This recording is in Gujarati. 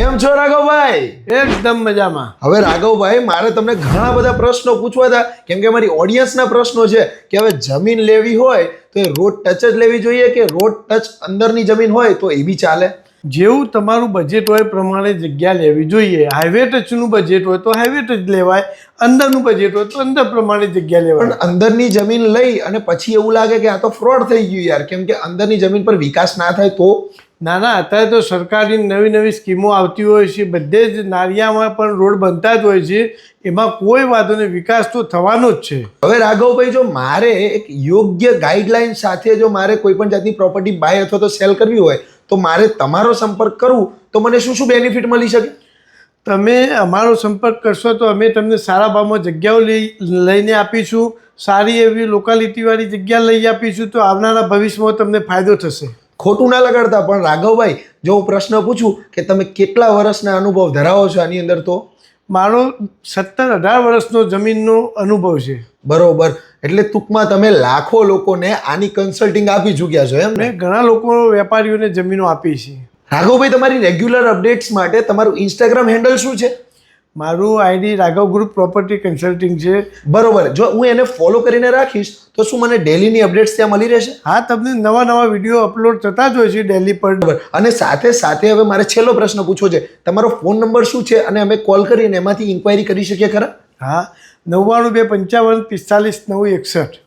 કેમ છો રાઘવભાઈ? એકદમ મજામાં. હવે રાઘવભાઈ, મારે તમને ઘણા બધા પ્રશ્નો પૂછવા હતા, કેમ કે મારી ઓડિયન્સના પ્રશ્નો છે કે હવે જમીન લેવી હોય તો એ રોડ ટચ જ લેવી જોઈએ કે રોડ ટચ અંદરની જમીન હોય તો એ બી ચાલે? જેવું તમારું બજેટ હોય પ્રમાણે જગ્યા લેવી જોઈએ. હાઈવે ટચનું બજેટ હોય તો હાઈવે ટચ લેવાય, અંદરનું બજેટ હોય તો અંદર પ્રમાણે જગ્યા લેવાય. પણ અંદરની જમીન લઈ અને પછી એવું લાગે કે આ તો ફ્રોડ થઈ ગયું યાર, કેમ કે અંદરની જમીન પર વિકાસ ના થાય તો? ના, અત્યારે તો સરકારની નવી નવી સ્કીમો આવતી હોય છે, બધે જ નારિયામાં પણ રોડ બનતા જ હોય છે, એમાં કોઈ વાંધો નહીં, વિકાસ તો થવાનો જ છે. હવે રાઘવભાઈ, જો મારે એક યોગ્ય ગાઈડલાઈન સાથે જો મારે કોઈ પણ જાતની પ્રોપર્ટી બાય અથવા તો સેલ કરવી હોય તો મારે તમારો સંપર્ક કરવું તો મને શું શું બેનિફિટ મળી શકે? તમે અમારો સંપર્ક કરશો તો અમે તમને સારા ભાવમાં જગ્યાઓ લઈને આપીશું, સારી એવી લોકાલિટીવાળી જગ્યા લઈ આપીશું, તો આવનારા ભવિષ્યમાં તમને ફાયદો થશે. ખોટું ના લગાડતા, પણ રાઘવભાઈ, જો હું પ્રશ્ન પૂછું કે તમે કેટલા વર્ષના અનુભવ ધરાવો છો આની અંદર, તો મારો 17-18 વર્ષનો જમીનનો અનુભવ છે. બરોબર, એટલે ટૂંકમાં તમે લાખો લોકોને આની કન્સલ્ટિંગ આપી ચૂક્યા છો એમ ને? મેં ઘણા લોકો વેપારીઓને જમીનો આપી છે. રાઘવભાઈ, તમારી રેગ્યુલર અપડેટ્સ માટે તમારું ઇન્સ્ટાગ્રામ હેન્ડલ શું છે? મારું ID Raghav group property consulting છે. બરોબર, જો હું એને ફોલો કરીને રાખીશ તો શું મને ડેલીની અપડેટ્સ ત્યાં મળી રહેશે? હા, તમને નવા વિડીયો અપલોડ થતા જ હોય છે ડેલી પર. બરાબર, અને સાથે હવે મારે છેલ્લો પ્રશ્ન પૂછવો છે, તમારો ફોન નંબર શું છે અને અમે કોલ કરીને એમાંથી ઇન્ક્વાયરી કરી શકીએ ખરા? હા, 92 255 45 961.